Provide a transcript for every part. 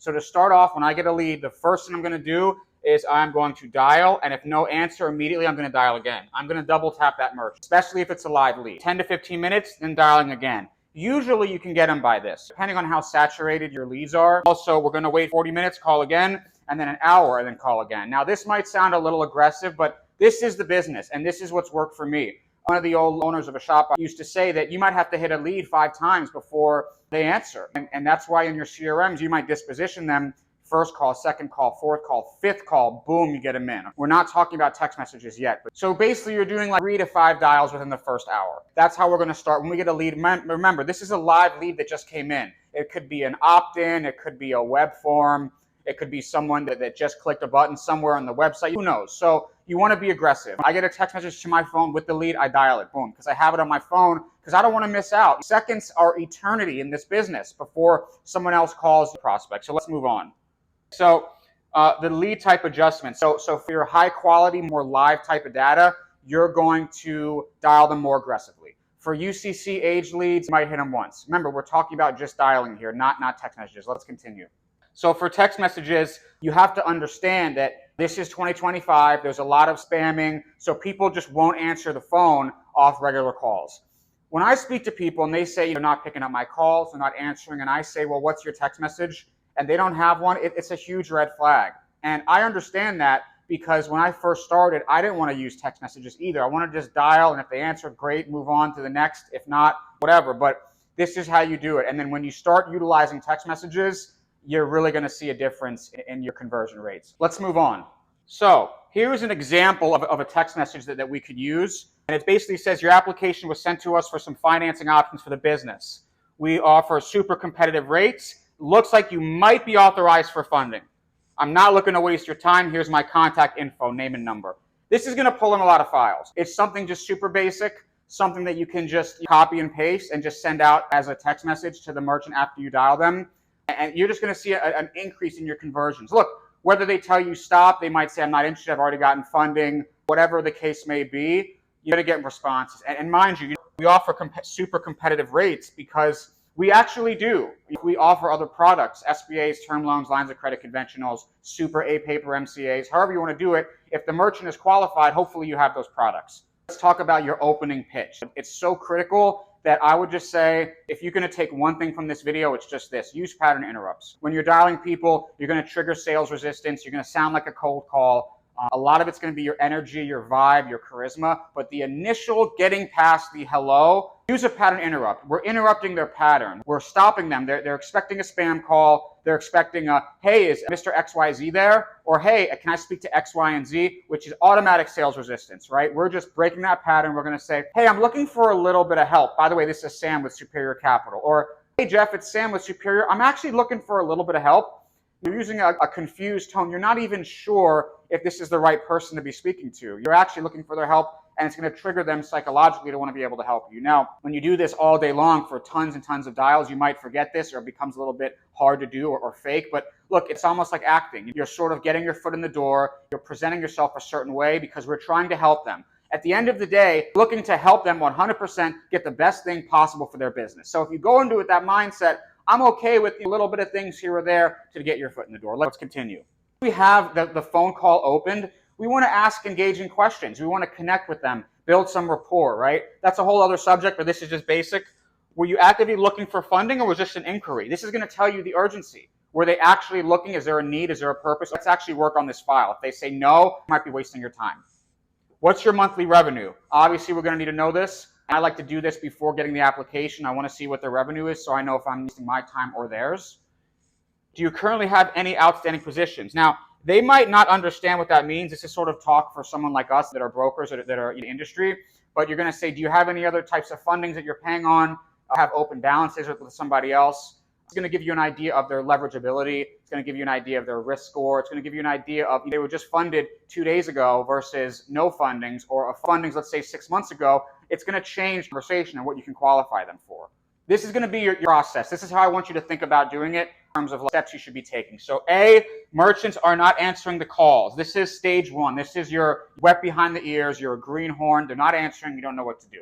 So to start off, when I get a lead, the first thing I'm going to do is I'm going to dial, and if no answer immediately, I'm going to dial again. I'm going to double tap that merchant, especially if it's a live lead. 10 to 15 minutes, then dialing again. Usually you can get them by this, depending on how saturated your leads are. Also, we're going to wait 40 minutes, call again, and then an hour, and then call again. Now, this might sound a little aggressive, but this is the business, and this is what's worked for me. One of the old owners of a shop used to say that you might have to hit a lead 5 times before they answer. And that's why in your CRMs, you might disposition them first call, second call, fourth call, fifth call, boom, you get them in. We're not talking about text messages yet. So basically, you're doing like 3 to 5 dials within the first hour. That's how we're going to start. When we get a lead, remember, this is a live lead that just came in. It could be an opt-in. It could be a web form. It could be someone that just clicked a button somewhere on the website. Who knows? So you want to be aggressive. I get a text message to my phone with the lead, I dial it, boom, because I have it on my phone because I don't want to miss out. Seconds are eternity in this business before someone else calls the prospect. So let's move on. So the lead type adjustment. So for your high quality, more live type of data, you're going to dial them more aggressively. For UCC age leads, you might hit them once. Remember, we're talking about just dialing here, not text messages. Let's continue. So for text messages, you have to understand that this is 2025. There's a lot of spamming, so people just won't answer the phone off regular calls. When I speak to people and they say they're not picking up my calls, they're not answering, and I say, well, what's your text message? And they don't have one, it's a huge red flag. And I understand that because when I first started, I didn't want to use text messages either. I wanted to just dial, and if they answered, great, move on to the next. If not, whatever. But this is how you do it. And then when you start utilizing text messages, you're really going to see a difference in your conversion rates. Let's move on. So here's an example of a text message that we could use. And it basically says your application was sent to us for some financing options for the business. We offer super competitive rates. Looks like you might be authorized for funding. I'm not looking to waste your time. Here's my contact info, name and number. This is going to pull in a lot of files. It's something just super basic, something that you can just copy and paste and just send out as a text message to the merchant after you dial them. And you're just going to see an increase in your conversions. Look, whether they tell you stop, they might say, I'm not interested, I've already gotten funding, whatever the case may be, you're going to get responses. And mind you, we offer super competitive rates because we actually do. We offer other products, SBAs, term loans, lines of credit, conventionals, super A-paper MCAs, however you want to do it. If the merchant is qualified, hopefully you have those products. Let's talk about your opening pitch. It's so critical that I would just say, if you're going to take one thing from this video, it's just this: use pattern interrupts. When you're dialing people, you're going to trigger sales resistance. You're going to sound like a cold call. A lot of it's going to be your energy, your vibe, your charisma. But the initial getting past the hello, use a pattern interrupt. We're interrupting their pattern. We're stopping them. They're expecting a spam call. They're expecting a, hey, is Mr. XYZ there? Or, hey, can I speak to X, Y, and Z? Which is automatic sales resistance, right? We're just breaking that pattern. We're going to say, hey, I'm looking for a little bit of help. By the way, this is Sam with Superior Capital. Or, hey, Jeff, it's Sam with Superior. I'm actually looking for a little bit of help. You're using a confused tone. You're not even sure if this is the right person to be speaking to. You're actually looking for their help, and it's going to trigger them psychologically to want to be able to help you. Now, when you do this all day long for tons and tons of dials, you might forget this, or it becomes a little bit hard to do or fake. But look, it's almost like acting. You're sort of getting your foot in the door. You're presenting yourself a certain way because we're trying to help them. At the end of the day, looking to help them 100% get the best thing possible for their business. So if you go into it with that mindset, I'm okay with a little bit of things here or there to get your foot in the door. Let's continue. We have the phone call opened. We want to ask engaging questions. We want to connect with them, build some rapport, right? That's a whole other subject, but this is just basic. Were you actively looking for funding, or was this an inquiry? This is going to tell you the urgency. Were they actually looking? Is there a need? Is there a purpose? Let's actually work on this file. If they say no, you might be wasting your time. What's your monthly revenue? Obviously, we're going to need to know this. I like to do this before getting the application. I want to see what their revenue is so I know if I'm wasting my time or theirs. Do you currently have any outstanding positions? Now, they might not understand what that means. This is sort of talk for someone like us that are brokers that are in the industry. But you're going to say, do you have any other types of fundings that you're paying on? Have open balances with somebody else? It's going to give you an idea of their leverageability. It's going to give you an idea of their risk score. It's going to give you an idea of they were just funded 2 days ago versus no fundings, or a fundings, let's say 6 months ago. It's going to change the conversation and what you can qualify them for. This is going to be your process. This is how I want you to think about doing it in terms of steps you should be taking. So A, merchants are not answering the calls. This is stage one. This is your wet behind the ears. You're a greenhorn. They're not answering. You don't know what to do.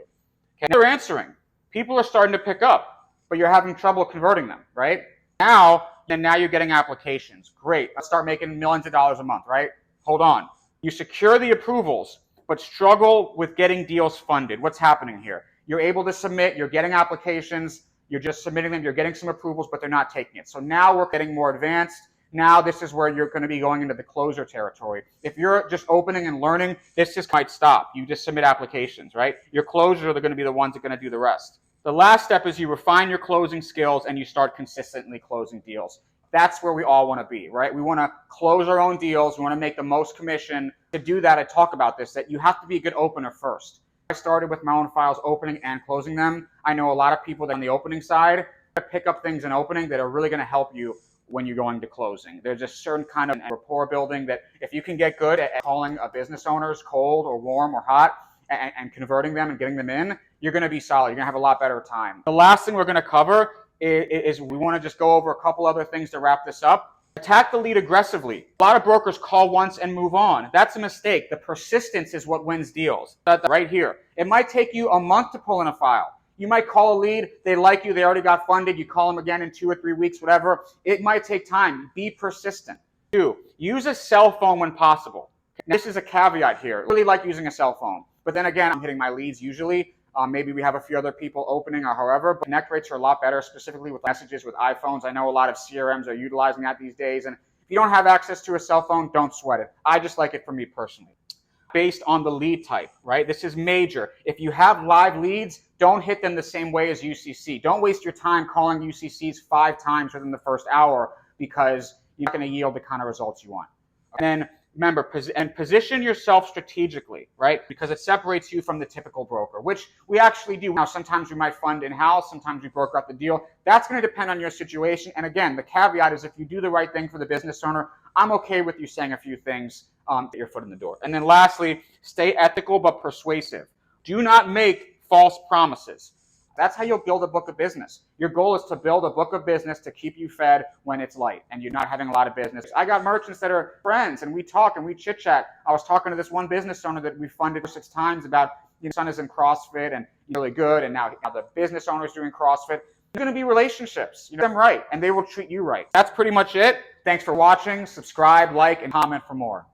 Okay? They're answering. People are starting to pick up, but you're having trouble converting them, right? Now, And now you're getting applications. Great. Let's start making millions of dollars a month, right? Hold on. You secure the approvals, but struggle with getting deals funded. What's happening here? You're able to submit, you're getting applications, you're just submitting them, you're getting some approvals, but they're not taking it. So now we're getting more advanced. Now this is where you're going to be going into the closer territory. If you're just opening and learning, this just might stop. You just submit applications, right? Your closers are going to be the ones that are going to do the rest. The last step is you refine your closing skills and you start consistently closing deals. That's where we all want to be, right? We want to close our own deals. We want to make the most commission. To do that, I talk about this, that you have to be a good opener first. I started with my own files, opening and closing them. I know a lot of people that on the opening side pick up things in opening that are really going to help you when you're going to closing. There's a certain kind of rapport building that if you can get good at calling a business owners cold or warm or hot and converting them and getting them in, you're going to be solid. You're going to have a lot better time. The last thing we're going to cover is we want to just go over a couple other things to wrap this up. Attack the lead aggressively. A lot of brokers call once and move on. That's a mistake. The persistence is what wins deals. That's right here. It might take you a month to pull in a file. You might call a lead, they like you, they already got funded, you call them again in 2 or 3 weeks, whatever. It might take time. Be persistent. 2, use a cell phone when possible. This is a caveat here. I really like using a cell phone. But then again, I'm hitting my leads usually. Maybe we have a few other people opening or however, but connect rates are a lot better, specifically with messages with iPhones. I know a lot of CRMs are utilizing that these days. And if you don't have access to a cell phone, don't sweat it. I just like it for me personally. Based on the lead type, right? This is major. If you have live leads, don't hit them the same way as UCC. Don't waste your time calling UCCs 5 times within the first hour because you're not going to yield the kind of results you want. And then remember, position yourself strategically, right? Because it separates you from the typical broker, which we actually do. Now, sometimes we might fund in-house, sometimes we broker up the deal. That's going to depend on your situation. And again, the caveat is if you do the right thing for the business owner, I'm okay with you saying a few things to get your foot in the door. And then lastly, stay ethical but persuasive. Do not make false promises. That's how you'll build a book of business. Your goal is to build a book of business to keep you fed when it's light and you're not having a lot of business. I got merchants that are friends and we talk and we chit chat. I was talking to this one business owner that we funded 6 times about, his son is in CrossFit and really good. And now the business owner is doing CrossFit. There's going to be relationships. You know them right and they will treat you right. That's pretty much it. Thanks for watching. Subscribe, like, and comment for more.